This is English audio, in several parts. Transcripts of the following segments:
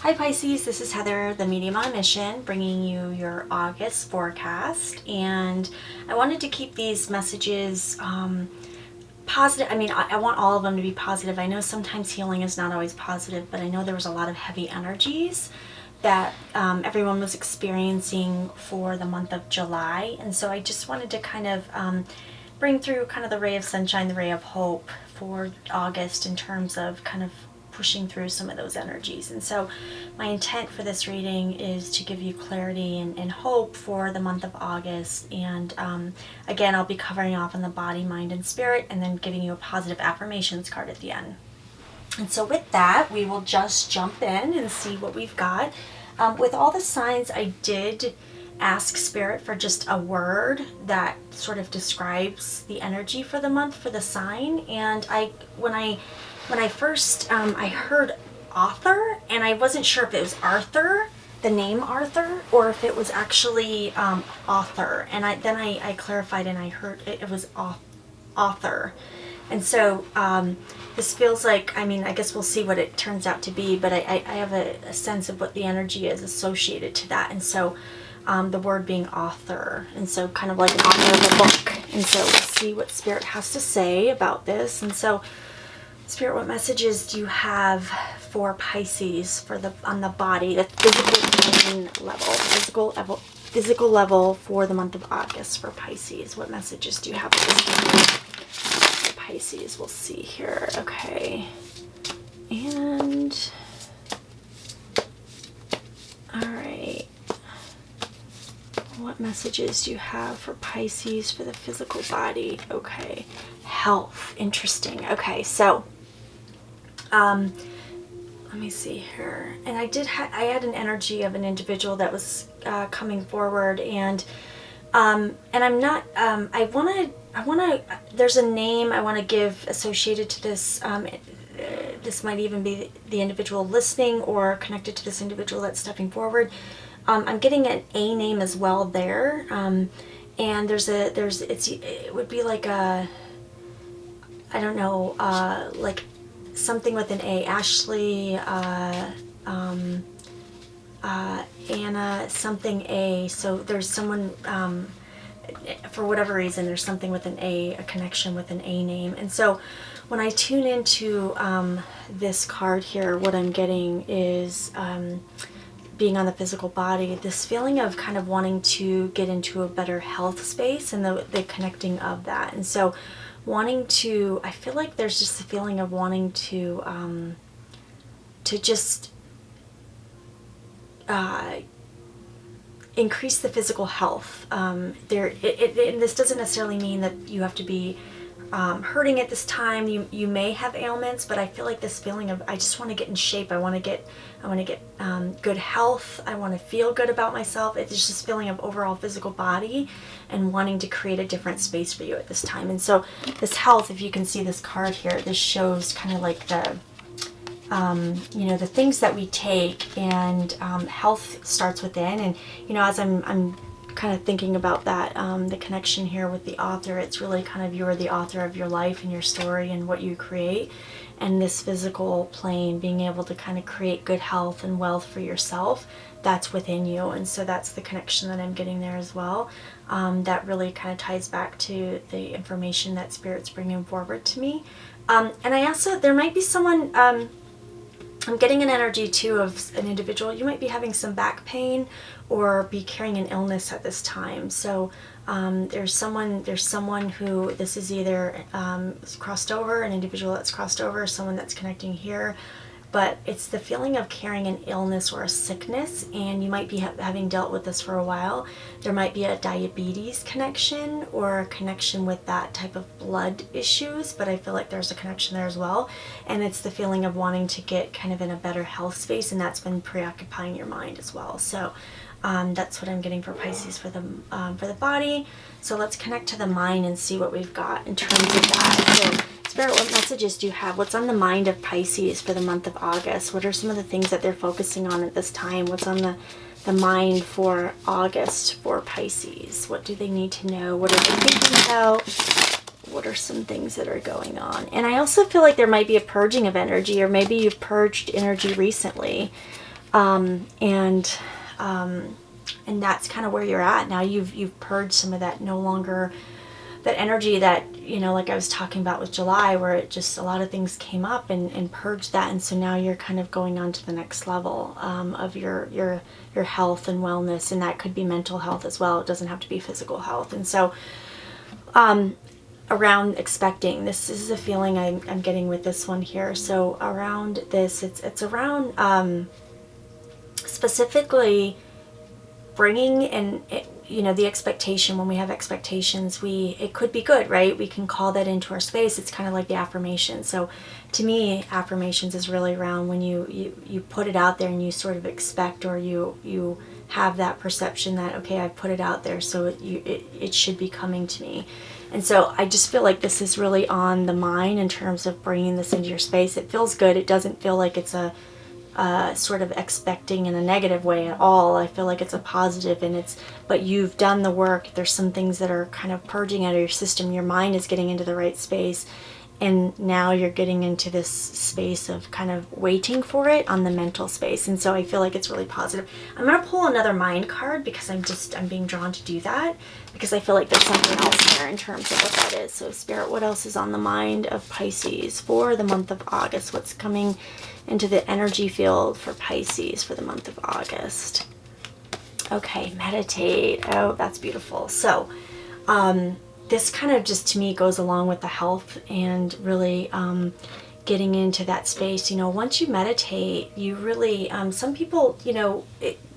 Hi Pisces, this is Heather, the medium on a mission, bringing you your August forecast. And I wanted to keep these messages positive. I mean, I want all of them to be positive. I know sometimes healing is not always positive, but I know there was a lot of heavy energies that everyone was experiencing for the month of July. And so I just wanted to kind of bring through kind of the ray of sunshine, the ray of hope for August in terms of kind of pushing through some of those energies. And so my intent for this reading is to give you clarity and hope for the month of August. And again, I'll be covering off on the body, mind, and spirit, and then giving you a positive affirmations card at the end. And so with that, we will just jump in and see what we've got. With all the signs, I did ask Spirit for just a word that sort of describes the energy for the month for the sign. And when I first I heard author, and I wasn't sure if it was Arthur, the name Arthur, or if it was actually author. And then I clarified, and I heard it was author. And so this feels like, I mean, I guess we'll see what it turns out to be, but I have a sense of what the energy is associated to that. And so the word being author, and so kind of like an author of a book. And so we'll see what Spirit has to say about this. And so Spirit, what messages do you have for Pisces for on the body, the physical level, physical level for the month of August for Pisces? What messages do you have for Pisces? We'll see here. Okay. And all right. What messages do you have for Pisces for the physical body? Okay. Health. Interesting. Okay. So, let me see here. And I had an energy of an individual that was coming forward, and I'm not, there's a name I want to give associated to this. This might even be the individual listening or connected to this individual that's stepping forward. I'm getting an A name as well there. And it would be like a, I don't know, like something with an A. Ashley, Anna, something A. So there's someone, for whatever reason, there's something with an A, a connection with an A name. And so when I tune into this card here, what I'm getting is being on the physical body, this feeling of kind of wanting to get into a better health space, and the connecting of that. And so wanting to, I feel like there's just a feeling of wanting to just increase the physical health. This doesn't necessarily mean that you have to be hurting at this time. You may have ailments, but I feel like this feeling of, I just want to get in shape. I want to get good health. I want to feel good about myself. It's just this feeling of overall physical body and wanting to create a different space for you at this time. And so this health, if you can see this card here, this shows kind of like the the things that we take, and health starts within. And as I'm kind of thinking about that, the connection here with the author, it's really kind of, you're the author of your life and your story and what you create. And this physical plane, being able to kind of create good health and wealth for yourself, that's within you. And so that's the connection that I'm getting there as well. That really kind of ties back to the information that Spirit's bringing forward to me. And I also, there might be someone, I'm getting an energy too of an individual. You might be having some back pain or be carrying an illness at this time. So there's someone who, this is either crossed over, an individual that's crossed over, someone that's connecting here. But it's the feeling of carrying an illness or a sickness, and you might be having dealt with this for a while. There might be a diabetes connection or a connection with that type of blood issues, but I feel like there's a connection there as well. And it's the feeling of wanting to get kind of in a better health space, and that's been preoccupying your mind as well. So that's what I'm getting for Pisces for the body. So let's connect to the mind and see what we've got in terms of that. So Spirit, what messages do you have? What's on the mind of Pisces for the month of August? What are some of the things that they're focusing on at this time? What's on the mind for August for Pisces? What do they need to know? What are they thinking about? What are some things that are going on? And I also feel like there might be a purging of energy, or maybe you've purged energy recently. and that's kind of where you're at now. You've purged some of that, no longer that energy that, like I was talking about with July, where it just, a lot of things came up and purged that. And so now you're kind of going on to the next level of your health and wellness. And that could be mental health as well. It doesn't have to be physical health. And so around expecting, this is a feeling I'm getting with this one here. So around this, it's around specifically bringing in, the expectation. When we have expectations, it could be good, right? We can call that into our space. It's kind of like the affirmation. So to me, affirmations is really around when you put it out there and you sort of expect, or you have that perception that, okay, I've put it out there, so it should be coming to me. And so I just feel like this is really on the mind in terms of bringing this into your space. It feels good. It doesn't feel like it's a sort of expecting in a negative way at all. I feel like it's a positive, but you've done the work. There's some things that are kind of purging out of your system. Your mind is getting into the right space, and now you're getting into this space of kind of waiting for it on the mental space. And so I feel like it's really positive. I'm going to pull another mind card because I'm being drawn to do that, because I feel like there's something else there in terms of what that is. So Spirit, what else is on the mind of Pisces for the month of August? What's coming into the energy field for Pisces for the month of August? Okay, meditate. Oh, that's beautiful. So this kind of just, to me, goes along with the health and really getting into that space. Once you meditate, you really, some people,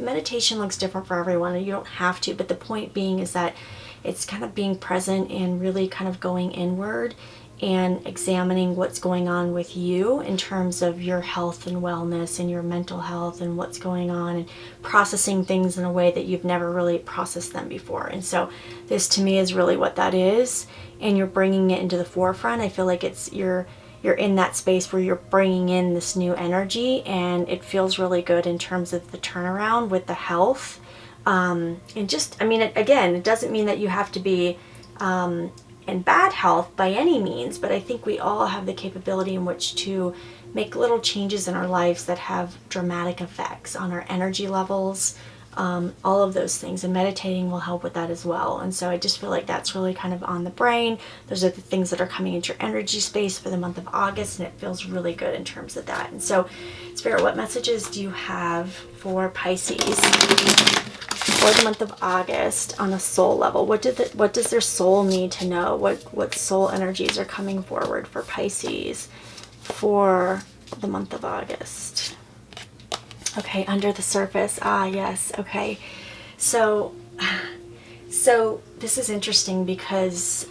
meditation looks different for everyone, and you don't have to, but the point being is that it's kind of being present and really kind of going inward and examining what's going on with you in terms of your health and wellness and your mental health and what's going on, and processing things in a way that you've never really processed them before. And so this, to me, is really what that is, and you're bringing it into the forefront. I feel like you're in that space where you're bringing in this new energy, and it feels really good in terms of the turnaround with the health. And just, again, it doesn't mean that you have to be in bad health by any means, but I think we all have the capability in which to make little changes in our lives that have dramatic effects on our energy levels, all of those things, and meditating will help with that as well. And so I just feel like that's really kind of on the brain. Those are the things that are coming into your energy space for the month of August, and it feels really good in terms of that. And so, Spirit, what messages do you have for Pisces for the month of August on a soul level? What does their soul need to know? What soul energies are coming forward for Pisces for the month of August? Okay, under the surface. Yes. Okay. So this is interesting because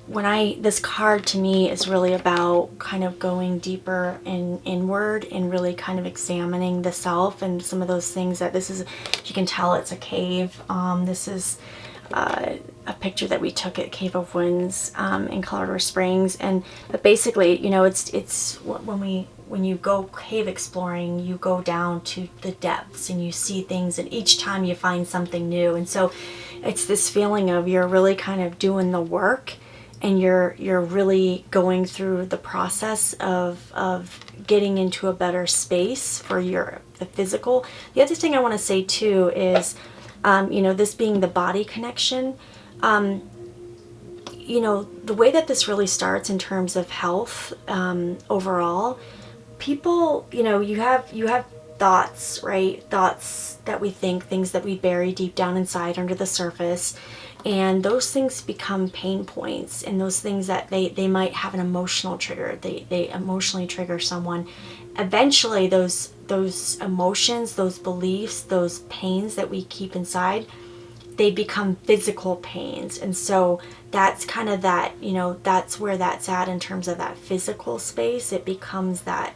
this card to me is really about kind of going deeper and inward and really kind of examining the self and some of those things that this is. You can tell it's a cave. This is a picture that we took at Cave of Winds in Colorado Springs, but basically, it's when you go cave exploring, you go down to the depths and you see things, and each time you find something new. And so it's this feeling of you're really kind of doing the work, and you're really going through the process of getting into a better space for the physical. The other thing I want to say too is, this being the body connection, the way that this really starts in terms of health overall, people, you have thoughts, right? Thoughts that we think, things that we bury deep down inside under the surface. And those things become pain points, and those things that they might have an emotional trigger. They emotionally trigger someone. Eventually, those emotions, those beliefs, those pains that we keep inside, they become physical pains. And so that's kind of that, that's where that's at in terms of that physical space. It becomes that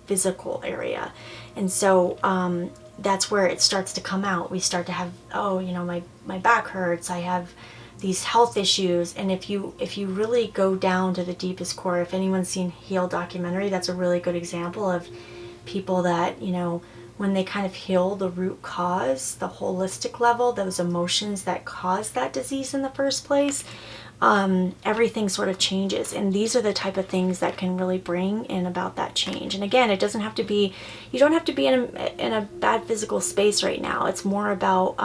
physical area. And so that's where it starts to come out. We start to have, my back hurts, I have these health issues. And if you really go down to the deepest core, if anyone's seen Heal documentary, that's a really good example of people that, when they kind of heal the root cause, the holistic level, those emotions that cause that disease in the first place, everything sort of changes. And these are the type of things that can really bring in about that change. And again, it doesn't have to be, you don't have to be in a bad physical space right now. It's more about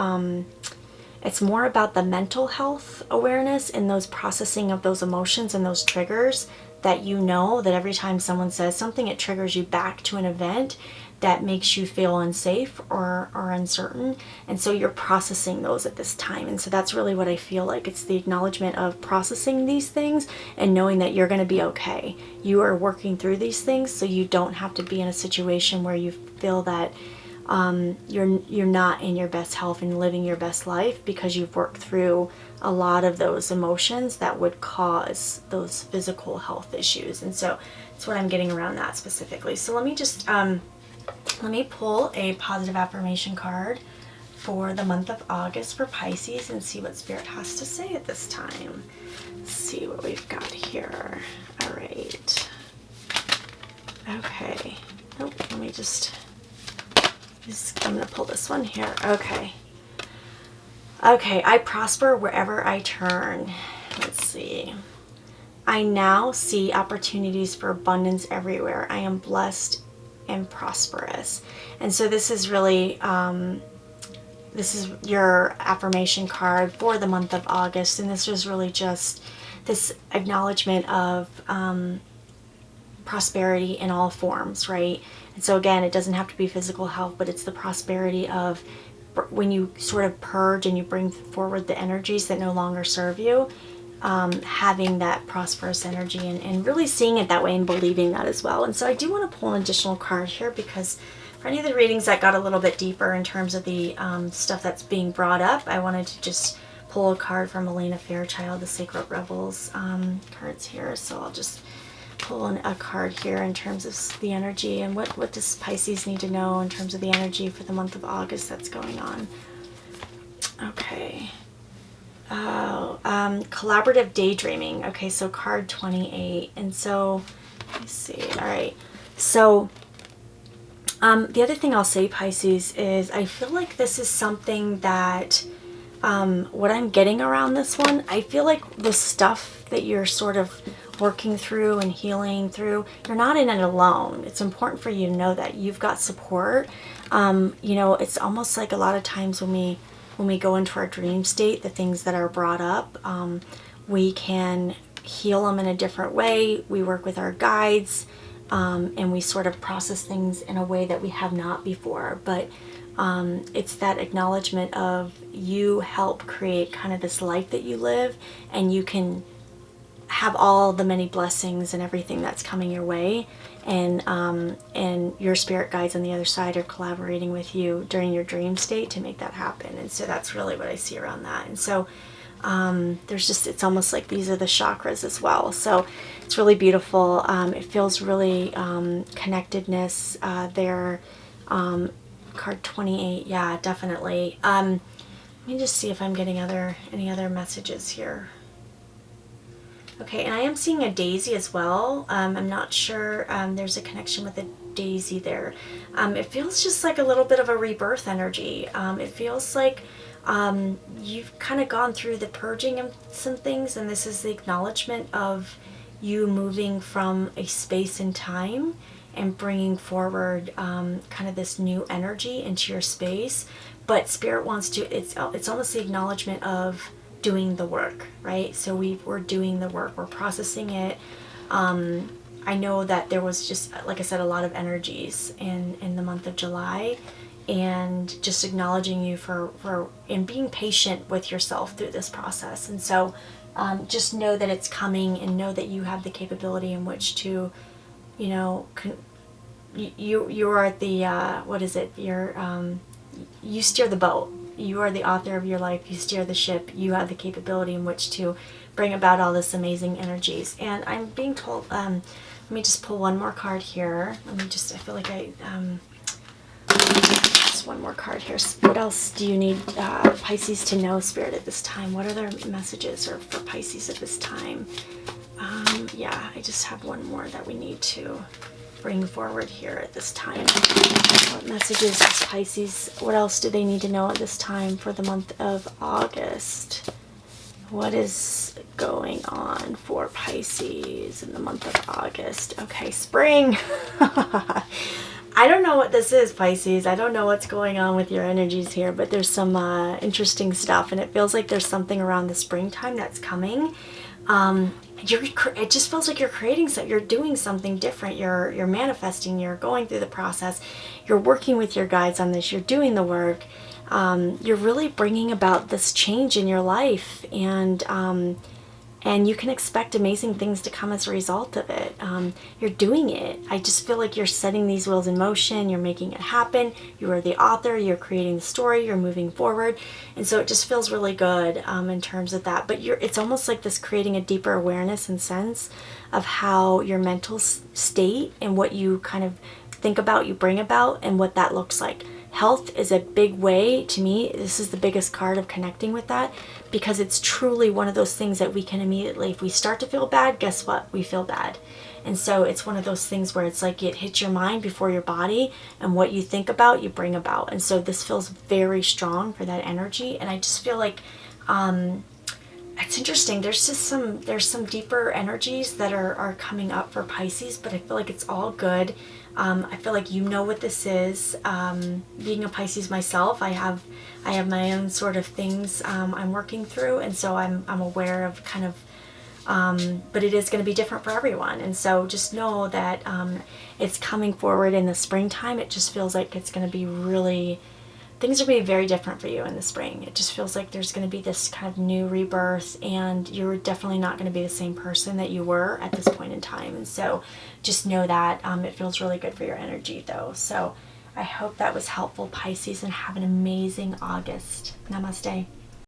the mental health awareness and those processing of those emotions and those triggers, that you know that every time someone says something, it triggers you back to an event that makes you feel unsafe or uncertain. And so you're processing those at this time. And so that's really what I feel like. It's the acknowledgement of processing these things and knowing that you're going to be okay. You are working through these things, so you don't have to be in a situation where you feel that you're not in your best health and living your best life, because you've worked through a lot of those emotions that would cause those physical health issues. And so that's what I'm getting around that specifically. So let me just let me pull a positive affirmation card for the month of August for Pisces and see what Spirit has to say at this time. Let's see what we've got here. All right. Okay. Nope. Let me I'm going to pull this one here. Okay. Okay. I prosper wherever I turn. Let's see. I now see opportunities for abundance everywhere. I am blessed and prosperous. And so this is really, this is your affirmation card for the month of August. And this was really just this acknowledgement of prosperity in all forms, right? And so again, it doesn't have to be physical health, but it's the prosperity of when you sort of purge and you bring forward the energies that no longer serve you, having that prosperous energy and really seeing it that way and believing that as well. And so I do want to pull an additional card here, because for any of the readings that got a little bit deeper in terms of the stuff that's being brought up, I wanted to just pull a card from Elena Fairchild, the Sacred Rebels cards here. So I'll just pull a card here in terms of the energy and what does Pisces need to know in terms of the energy for the month of August that's going on. Okay. Collaborative daydreaming. Okay, so card 28. And so, let me see. All right. So, the other thing I'll say, Pisces, is I feel like this is something that, what I'm getting around this one, I feel like the stuff that you're sort of working through and healing through, you're not in it alone. It's important for you to know that you've got support. You know, it's almost like a lot of times when we go into our dream state, the things that are brought up, we can heal them in a different way. We work with our guides, and we sort of process things in a way that we have not before. But it's that acknowledgement of you help create kind of this life that you live, and you can have all the many blessings and everything that's coming your way. And your spirit guides on the other side are collaborating with you during your dream state to make that happen. And so that's really what I see around that. And so there's just, it's almost like these are the chakras as well. So it's really beautiful. It feels really connectedness there. Card 28, yeah, definitely. Let me just see if I'm getting any other messages here. Okay, and I am seeing a daisy as well. I'm not sure, there's a connection with a daisy there. It feels just like a little bit of a rebirth energy. It feels like you've kind of gone through the purging of some things, and this is the acknowledgement of you moving from a space and time and bringing forward kind of this new energy into your space. But Spirit wants to, it's almost the acknowledgement of doing the work, right? So we're doing the work, we're processing it. I know that there was just, like I said, a lot of energies in the month of July, and just acknowledging you for and being patient with yourself through this process. And so just know that it's coming, and know that you have the capability in which to, you know, you are at the what is it? You steer the boat. You are the author of your life. You steer the ship. You have the capability in which to bring about all this amazing energies. And I'm being told, let me just pull one more card here. I feel like just one more card here. What else do you need Pisces to know, Spirit, at this time? What other messages are for Pisces at this time? Yeah, I just have one more that we need to bring forward here at this time. What messages is Pisces, what else do they need to know at this time for the month of August? What is going on for Pisces in the month of August? Okay, spring. I don't know what this is, Pisces. I don't know what's going on with your energies here, but there's some interesting stuff, and it feels like there's something around the springtime that's coming. It just feels like you're creating something, you're doing something different. You're manifesting. You're going through the process. You're working with your guides on this. You're doing the work. You're really bringing about this change in your life, and you can expect amazing things to come as a result of it. You're doing it. I just feel like you're setting these wheels in motion. You're making it happen. You are the author. You're creating the story. You're moving forward. And so it just feels really good in terms of that. But it's almost like this creating a deeper awareness and sense of how your mental state and what you kind of think about, you bring about, and what that looks like. Health is a big way, to me, this is the biggest card of connecting with that, because it's truly one of those things that we can immediately, if we start to feel bad, guess what? We feel bad. And so it's one of those things where it's like it hits your mind before your body, and what you think about, you bring about. And so this feels very strong for that energy. And I just feel like it's interesting. There's some deeper energies that are coming up for Pisces, but I feel like it's all good. I feel like you know what this is. Being a Pisces myself, I have my own sort of things I'm working through, and so I'm aware of kind of. But it is going to be different for everyone, and so just know that it's coming forward in the springtime. It just feels like it's going to be really. Things are going to be very different for you in the spring. It just feels like there's going to be this kind of new rebirth, and you're definitely not going to be the same person that you were at this point in time. And so just know that it feels really good for your energy, though. So I hope that was helpful, Pisces, and have an amazing August. Namaste.